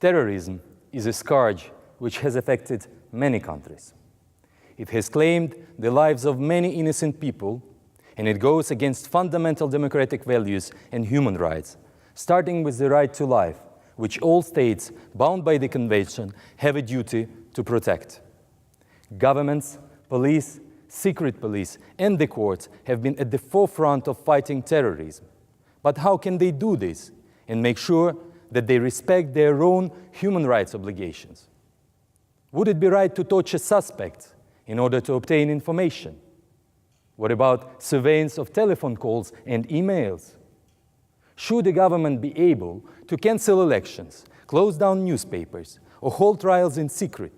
Terrorism is a scourge which has affected many countries. It has claimed the lives of many innocent people, and it goes against fundamental democratic values and human rights, starting with the right to life, which all states bound by the Convention have a duty to protect. Governments, police, secret police, and the courts have been at the forefront of fighting terrorism. But how can they do this and make sure that they respect their own human rights obligations? Would it be right to torture suspects in order to obtain information? What about surveillance of telephone calls and emails? Should the government be able to cancel elections, close down newspapers, or hold trials in secret?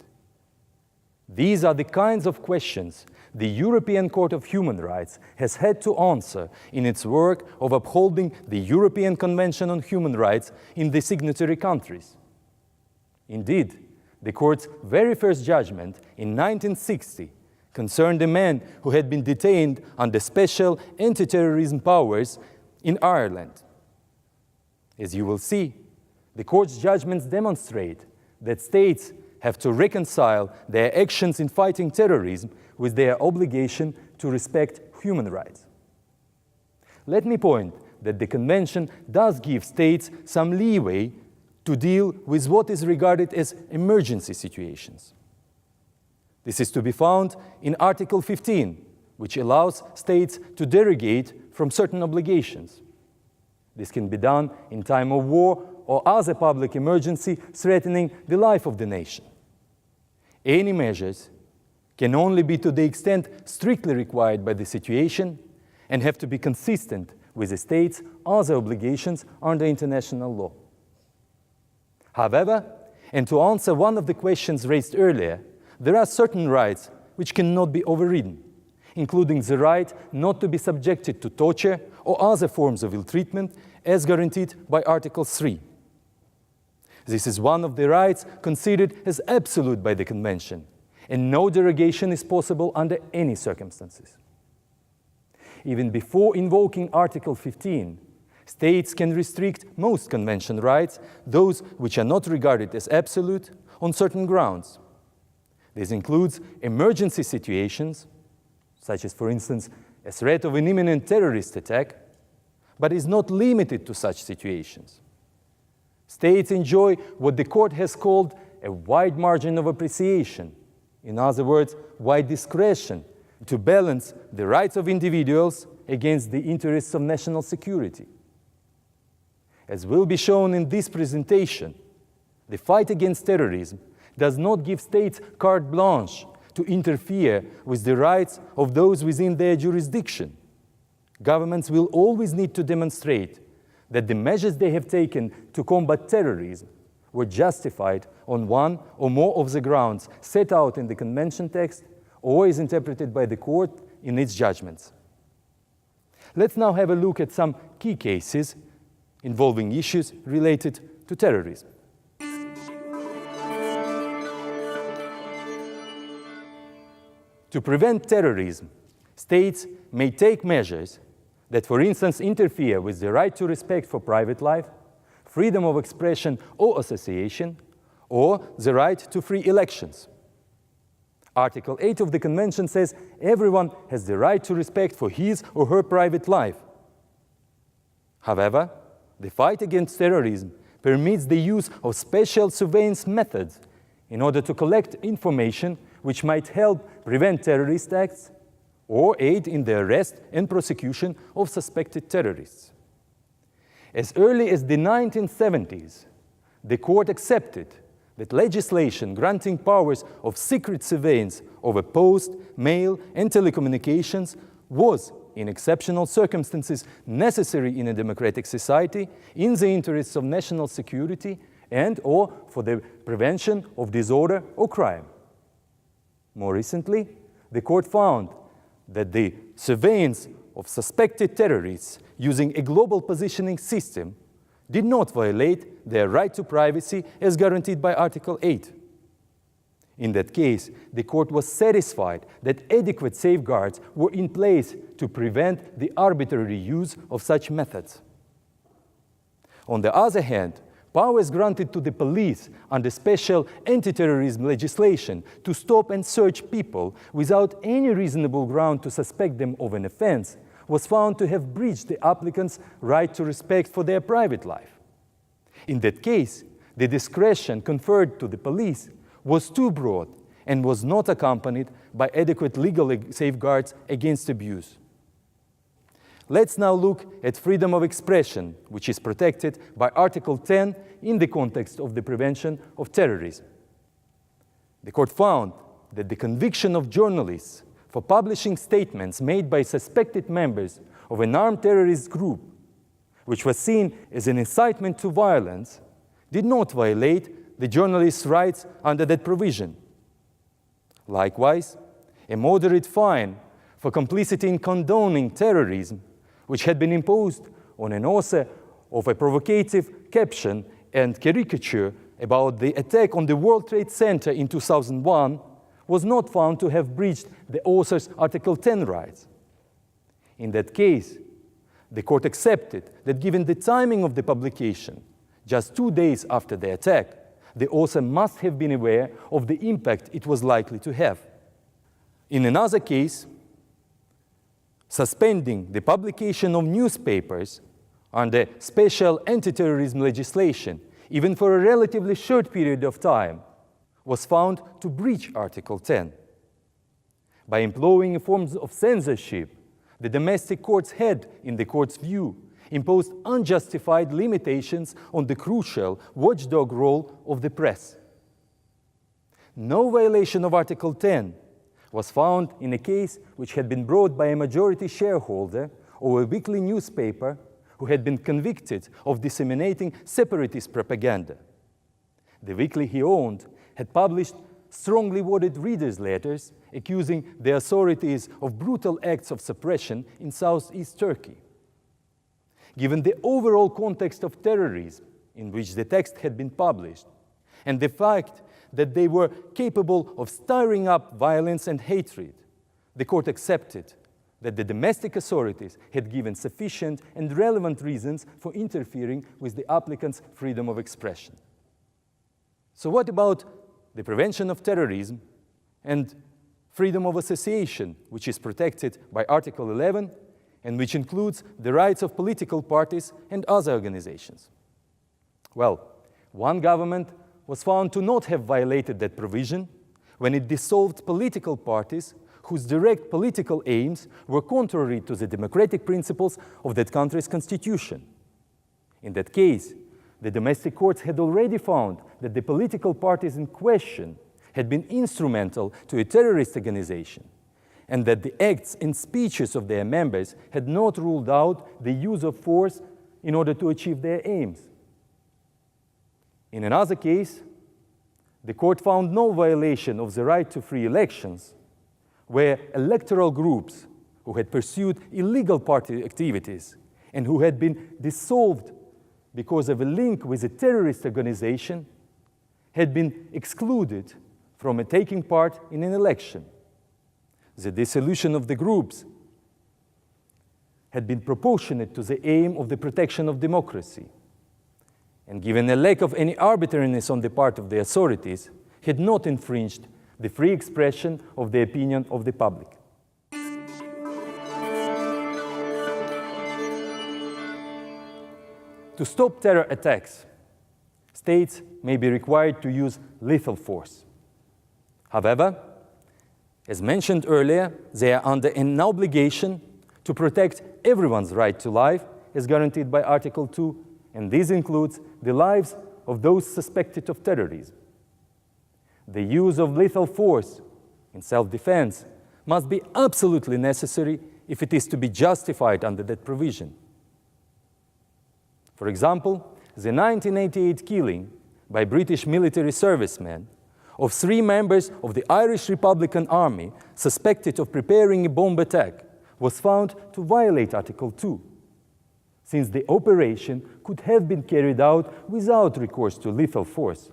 These are the kinds of questions the European Court of Human Rights has had to answer in its work of upholding the European Convention on Human Rights in the signatory countries. Indeed, the Court's very first judgment in 1960 concerned a man who had been detained under special anti-terrorism powers in Ireland. As you will see, the Court's judgments demonstrate that states have to reconcile their actions in fighting terrorism with their obligation to respect human rights. Let me point that the Convention does give states some leeway to deal with what is regarded as emergency situations. This is to be found in Article 15, which allows states to derogate from certain obligations. This can be done in time of war or other public emergency threatening the life of the nation. Any measures can only be to the extent strictly required by the situation and have to be consistent with the state's other obligations under international law. However, and to answer one of the questions raised earlier, there are certain rights which cannot be overridden, including the right not to be subjected to torture or other forms of ill treatment as guaranteed by Article 3. This is one of the rights considered as absolute by the Convention, and no derogation is possible under any circumstances. Even before invoking Article 15, states can restrict most Convention rights, those which are not regarded as absolute, on certain grounds. This includes emergency situations, such as, for instance, a threat of an imminent terrorist attack, but is not limited to such situations. States enjoy what the Court has called a wide margin of appreciation, in other words, wide discretion, to balance the rights of individuals against the interests of national security. As will be shown in this presentation, the fight against terrorism does not give states carte blanche to interfere with the rights of those within their jurisdiction. Governments will always need to demonstrate that the measures they have taken to combat terrorism were justified on one or more of the grounds set out in the Convention text or is interpreted by the Court in its judgments. Let's now have a look at some key cases involving issues related to terrorism. To prevent terrorism, states may take measures that, for instance, interfere with the right to respect for private life, freedom of expression or association, or the right to free elections. Article 8 of the Convention says everyone has the right to respect for his or her private life. However, the fight against terrorism permits the use of special surveillance methods in order to collect information which might help prevent terrorist acts or aid in the arrest and prosecution of suspected terrorists. As early as the 1970s, the Court accepted that legislation granting powers of secret surveillance over post, mail, and telecommunications was, in exceptional circumstances, necessary in a democratic society in the interests of national security and/or for the prevention of disorder or crime. More recently, the Court found that the surveillance of suspected terrorists using a global positioning system did not violate their right to privacy as guaranteed by Article 8. In that case, the Court was satisfied that adequate safeguards were in place to prevent the arbitrary use of such methods. On the other hand, powers granted to the police under special anti-terrorism legislation to stop and search people without any reasonable ground to suspect them of an offense was found to have breached the applicant's right to respect for their private life. In that case, the discretion conferred to the police was too broad and was not accompanied by adequate legal safeguards against abuse. Let's now look at freedom of expression, which is protected by Article 10 in the context of the prevention of terrorism. The court found that the conviction of journalists for publishing statements made by suspected members of an armed terrorist group, which was seen as an incitement to violence, did not violate the journalist's rights under that provision. Likewise, a moderate fine for complicity in condoning terrorism, which had been imposed on an author of a provocative caption and caricature about the attack on the World Trade Center in 2001, was not found to have breached the author's Article 10 rights. In that case, the court accepted that given the timing of the publication, just 2 days after the attack, the author must have been aware of the impact it was likely to have. In another case, suspending the publication of newspapers under special anti-terrorism legislation, even for a relatively short period of time, was found to breach Article 10. By employing forms of censorship, the domestic courts had, in the court's view, imposed unjustified limitations on the crucial watchdog role of the press. No violation of Article 10 was found in a case which had been brought by a majority shareholder of a weekly newspaper who had been convicted of disseminating separatist propaganda. The weekly he owned had published strongly worded readers' letters accusing the authorities of brutal acts of suppression in southeast Turkey. Given the overall context of terrorism in which the text had been published, and the fact that they were capable of stirring up violence and hatred, the court accepted that the domestic authorities had given sufficient and relevant reasons for interfering with the applicant's freedom of expression. So what about the prevention of terrorism and freedom of association, which is protected by Article 11 and which includes the rights of political parties and other organizations? Well, one government was found to not have violated that provision when it dissolved political parties whose direct political aims were contrary to the democratic principles of that country's constitution. In that case, the domestic courts had already found that the political parties in question had been instrumental to a terrorist organization, and that the acts and speeches of their members had not ruled out the use of force in order to achieve their aims. In another case, the court found no violation of the right to free elections, where electoral groups who had pursued illegal party activities and who had been dissolved because of a link with a terrorist organization had been excluded from taking part in an election. The dissolution of the groups had been proportionate to the aim of the protection of democracy, and given a lack of any arbitrariness on the part of the authorities, had not infringed the free expression of the opinion of the public. To stop terror attacks, states may be required to use lethal force. However, as mentioned earlier, they are under an obligation to protect everyone's right to life as guaranteed by Article 2, and this includes the lives of those suspected of terrorism. The use of lethal force in self-defense must be absolutely necessary if it is to be justified under that provision. For example, the 1988 killing by British military servicemen of 3 members of the Irish Republican Army suspected of preparing a bomb attack was found to violate Article 2, since the operation could have been carried out without recourse to lethal force.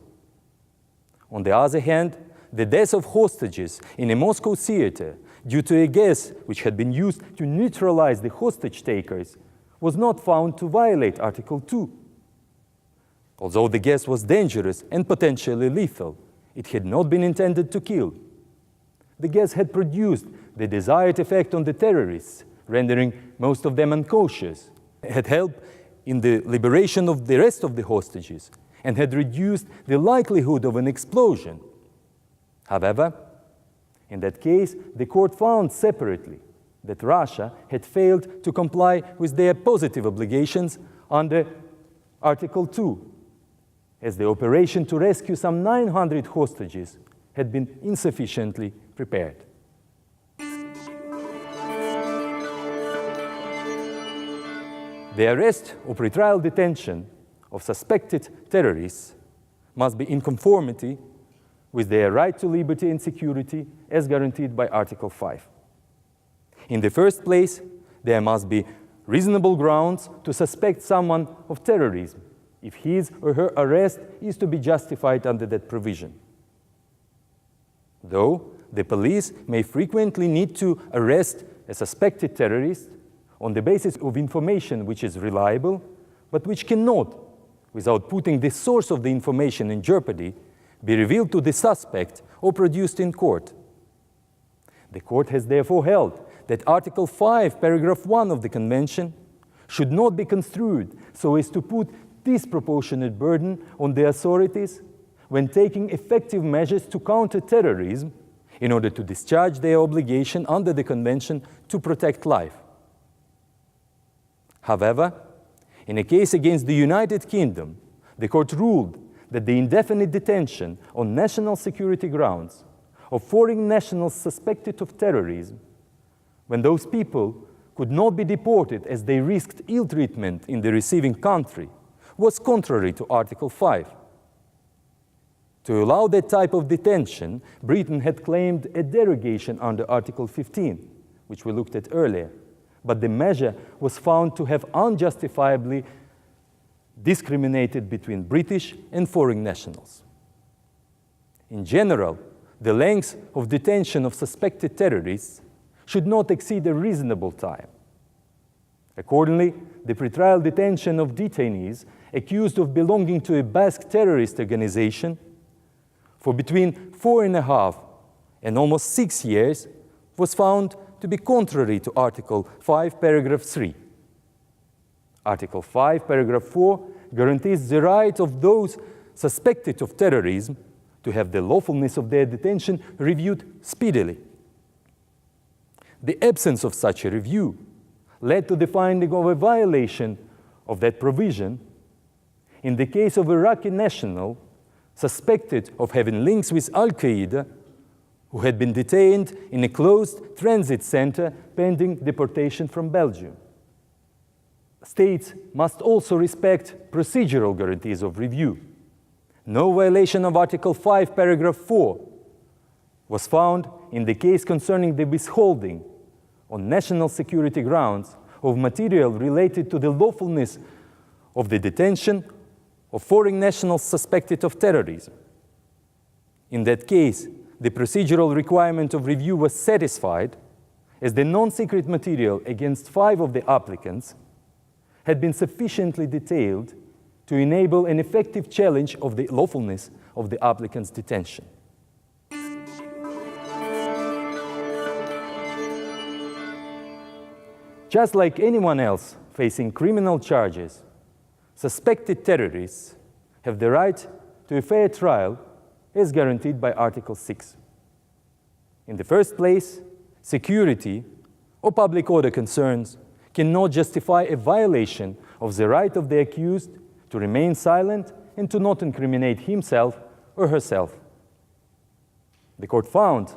On the other hand, the death of hostages in a Moscow theater due to a gas which had been used to neutralize the hostage takers was not found to violate Article 2. Although the gas was dangerous and potentially lethal, it had not been intended to kill. The gas had produced the desired effect on the terrorists, rendering most of them unconscious, had helped in the liberation of the rest of the hostages, and had reduced the likelihood of an explosion. However, in that case, the court found separately that Russia had failed to comply with their positive obligations under Article 2, as the operation to rescue some 900 hostages had been insufficiently prepared. The arrest or pretrial detention of suspected terrorists must be in conformity with their right to liberty and security as guaranteed by Article 5. In the first place, there must be reasonable grounds to suspect someone of terrorism if his or her arrest is to be justified under that provision. Though the police may frequently need to arrest a suspected terrorist on the basis of information which is reliable, but which cannot, without putting the source of the information in jeopardy, be revealed to the suspect or produced in court. The court has therefore held that Article 5, Paragraph 1 of the Convention should not be construed so as to put disproportionate burden on the authorities when taking effective measures to counter terrorism in order to discharge their obligation under the Convention to protect life. However, in a case against the United Kingdom, the court ruled that the indefinite detention on national security grounds of foreign nationals suspected of terrorism, when those people could not be deported as they risked ill treatment in the receiving country, was contrary to Article 5. To allow that type of detention, Britain had claimed a derogation under Article 15, which we looked at earlier, but the measure was found to have unjustifiably discriminated between British and foreign nationals. In general, the length of detention of suspected terrorists should not exceed a reasonable time. Accordingly, the pretrial detention of detainees accused of belonging to a Basque terrorist organization for between 4.5 and almost 6 years was found to be contrary to Article 5, Paragraph 3. Article 5, Paragraph 4 guarantees the right of those suspected of terrorism to have the lawfulness of their detention reviewed speedily. The absence of such a review led to the finding of a violation of that provision in the case of an Iraqi national suspected of having links with Al-Qaeda who had been detained in a closed transit center pending deportation from Belgium. States must also respect procedural guarantees of review. No violation of Article 5, Paragraph 4 was found in the case concerning the withholding on national security grounds of material related to the lawfulness of the detention of foreign nationals suspected of terrorism. In that case, the procedural requirement of review was satisfied as the non-secret material against 5 of the applicants had been sufficiently detailed to enable an effective challenge of the lawfulness of the applicant's detention. Just like anyone else facing criminal charges, suspected terrorists have the right to a fair trial as guaranteed by Article 6. In the first place, security or public order concerns cannot justify a violation of the right of the accused to remain silent and to not incriminate himself or herself. The court found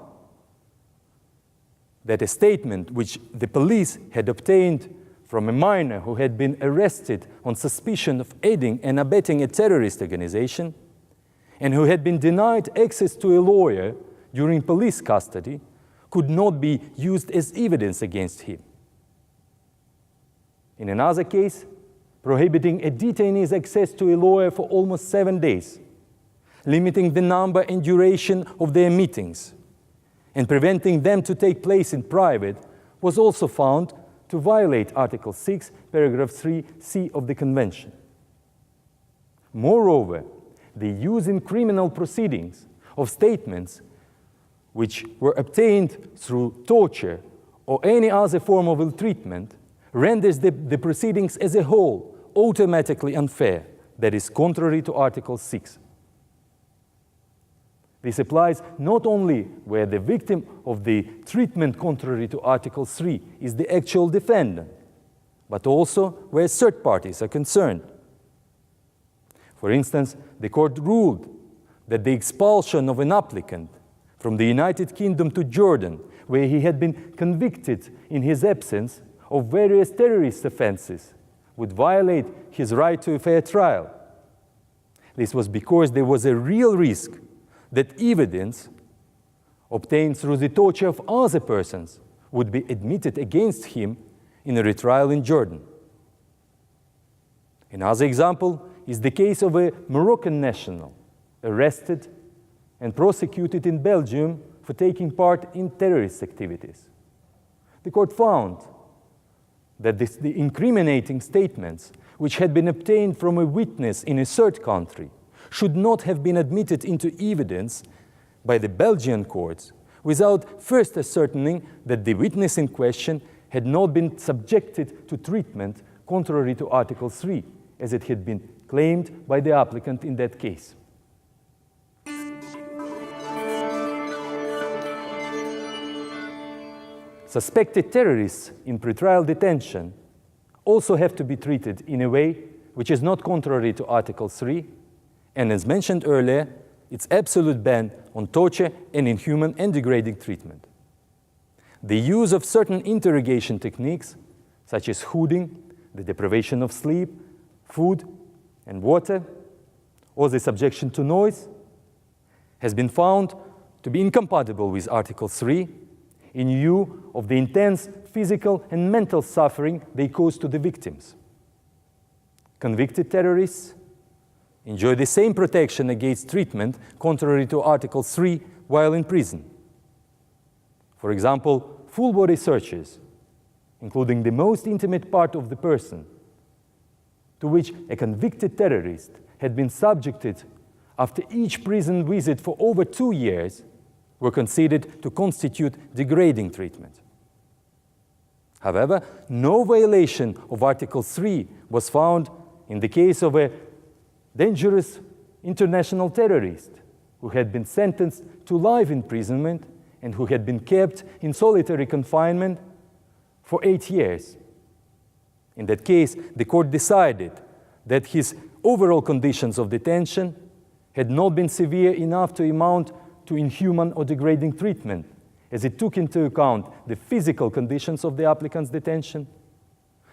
that a statement which the police had obtained from a minor who had been arrested on suspicion of aiding and abetting a terrorist organization and who had been denied access to a lawyer during police custody could not be used as evidence against him. In another case, prohibiting a detainee's access to a lawyer for almost 7 days, limiting the number and duration of their meetings, and preventing them to take place in private was also found to violate Article 6, Paragraph 3c of the Convention. Moreover, the use in criminal proceedings of statements which were obtained through torture or any other form of ill treatment renders the proceedings as a whole automatically unfair, that is contrary to Article 6. This applies not only where the victim of the treatment contrary to Article 3 is the actual defendant, but also where third parties are concerned. For instance, the court ruled that the expulsion of an applicant from the United Kingdom to Jordan, where he had been convicted in his absence of various terrorist offenses, would violate his right to a fair trial. This was because there was a real risk that evidence obtained through the torture of other persons would be admitted against him in a retrial in Jordan. Another example is the case of a Moroccan national arrested and prosecuted in Belgium for taking part in terrorist activities. The court found that the incriminating statements which had been obtained from a witness in a third country should not have been admitted into evidence by the Belgian courts without first ascertaining that the witness in question had not been subjected to treatment contrary to Article 3, as it had been claimed by the applicant in that case. Suspected terrorists in pretrial detention also have to be treated in a way which is not contrary to Article 3, and as mentioned earlier, its absolute ban on torture and inhuman and degrading treatment. The use of certain interrogation techniques, such as hooding, the deprivation of sleep, food and water, or the subjection to noise, has been found to be incompatible with Article 3 in view of the intense physical and mental suffering they cause to the victims. Convicted terrorists enjoy the same protection against treatment contrary to Article 3 while in prison. For example, full-body searches, including the most intimate part of the person, to which a convicted terrorist had been subjected after each prison visit for over 2 years, were considered to constitute degrading treatment. However, no violation of Article 3 was found in the case of a dangerous international terrorist who had been sentenced to life imprisonment and who had been kept in solitary confinement for 8 years. In that case, the court decided that his overall conditions of detention had not been severe enough to amount to inhuman or degrading treatment, as it took into account the physical conditions of the applicant's detention,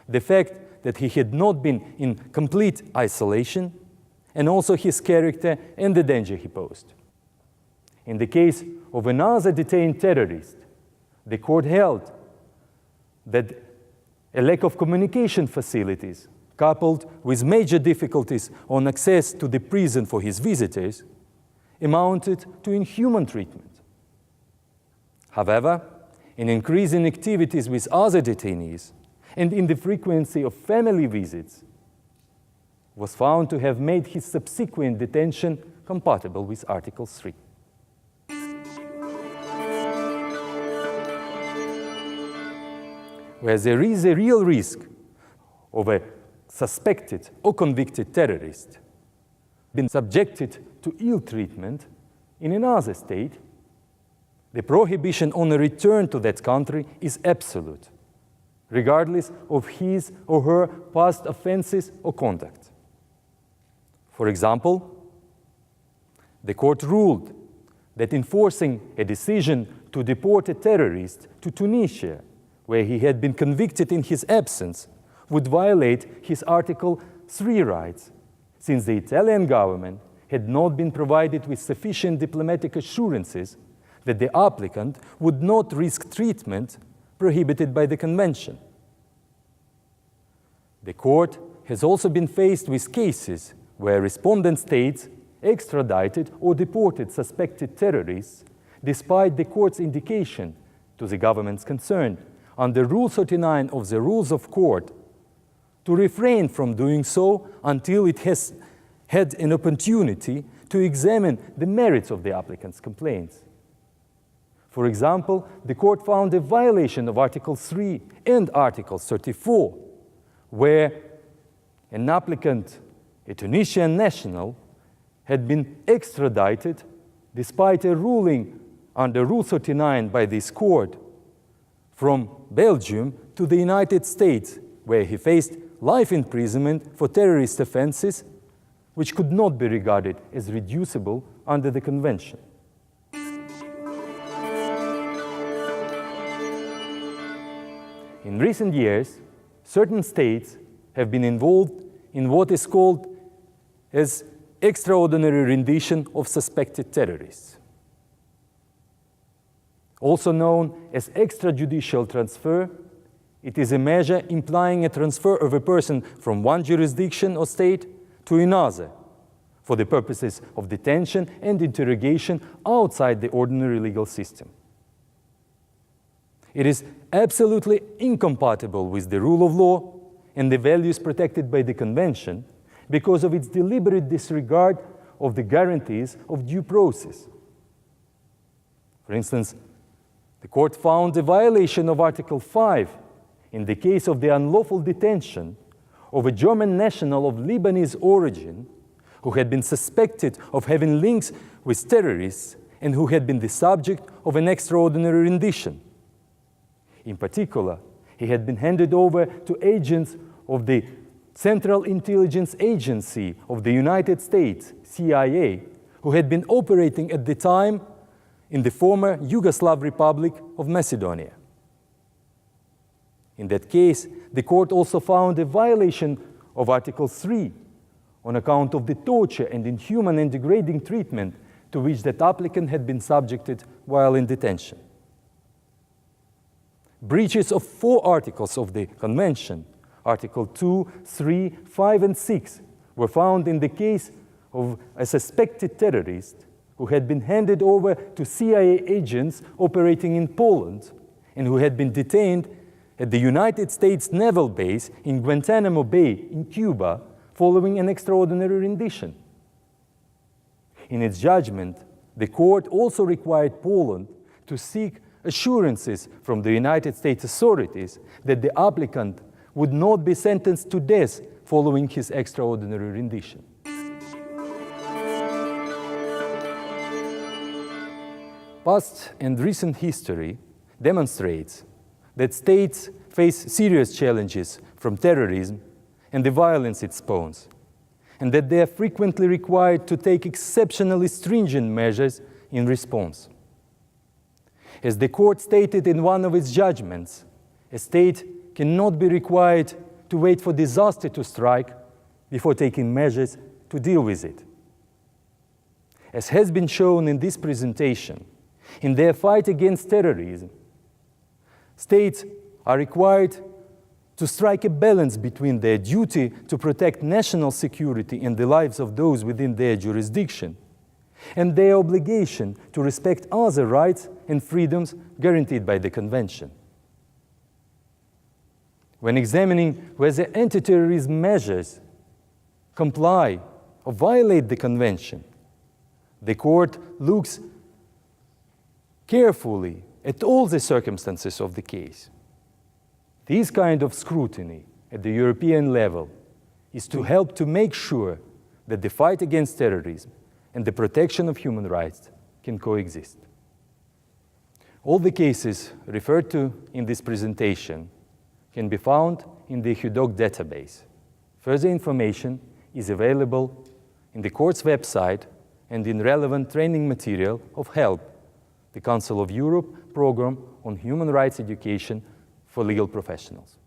the fact that he had not been in complete isolation, and also his character and the danger he posed. In the case of another detained terrorist, the court held that a lack of communication facilities, coupled with major difficulties on access to the prison for his visitors, amounted to inhuman treatment. However, an increase in activities with other detainees and in the frequency of family visits was found to have made his subsequent detention compatible with Article 3. Where there is a real risk of a suspected or convicted terrorist being subjected to ill treatment in another state, the prohibition on a return to that country is absolute, regardless of his or her past offenses or conduct. For example, the court ruled that enforcing a decision to deport a terrorist to Tunisia, where he had been convicted in his absence, would violate his Article 3 rights, since the Italian government had not been provided with sufficient diplomatic assurances that the applicant would not risk treatment prohibited by the Convention. The court has also been faced with cases where respondent states extradited or deported suspected terrorists despite the court's indication to the governments concerned under Rule 39 of the Rules of Court to refrain from doing so until it has had an opportunity to examine the merits of the applicant's complaints. For example, the court found a violation of Article 3 and Article 34, where an applicant, a Tunisian national, had been extradited despite a ruling under Rule 39 by this court from Belgium to the United States, where he faced life imprisonment for terrorist offenses, which could not be regarded as reducible under the Convention. In recent years, certain states have been involved in what is called as extraordinary rendition of suspected terrorists, also known as extrajudicial transfer. It is a measure implying a transfer of a person from one jurisdiction or state to another for the purposes of detention and interrogation outside the ordinary legal system. It is absolutely incompatible with the rule of law and the values protected by the Convention because of its deliberate disregard of the guarantees of due process. For instance, the court found a violation of Article 5 in the case of the unlawful detention of a German national of Lebanese origin who had been suspected of having links with terrorists and who had been the subject of an extraordinary rendition. In particular, he had been handed over to agents of the Central Intelligence Agency of the United States, CIA, who had been operating at the time in the former Yugoslav Republic of Macedonia. In that case, the court also found a violation of Article 3 on account of the torture and inhuman and degrading treatment to which that applicant had been subjected while in detention. Breaches of 4 articles of the Convention, Article 2, 3, 5, and 6, were found in the case of a suspected terrorist who had been handed over to CIA agents operating in Poland and who had been detained at the United States Naval Base in Guantanamo Bay in Cuba following an extraordinary rendition. In its judgment, the court also required Poland to seek assurances from the United States authorities that the applicant would not be sentenced to death following his extraordinary rendition. Past and recent history demonstrates that states face serious challenges from terrorism and the violence it spawns, and that they are frequently required to take exceptionally stringent measures in response. As the court stated in one of its judgments, a state cannot be required to wait for disaster to strike before taking measures to deal with it. As has been shown in this presentation, in their fight against terrorism, states are required to strike a balance between their duty to protect national security and the lives of those within their jurisdiction and their obligation to respect other rights and freedoms guaranteed by the Convention. When examining whether anti-terrorism measures comply or violate the Convention, the court looks carefully at all the circumstances of the case. This kind of scrutiny at the European level is to help to make sure that the fight against terrorism and the protection of human rights can coexist. All the cases referred to in this presentation can be found in the HUDOC database. Further information is available in the court's website and in relevant training material of HELP, the Council of Europe Program on Human Rights Education for Legal Professionals.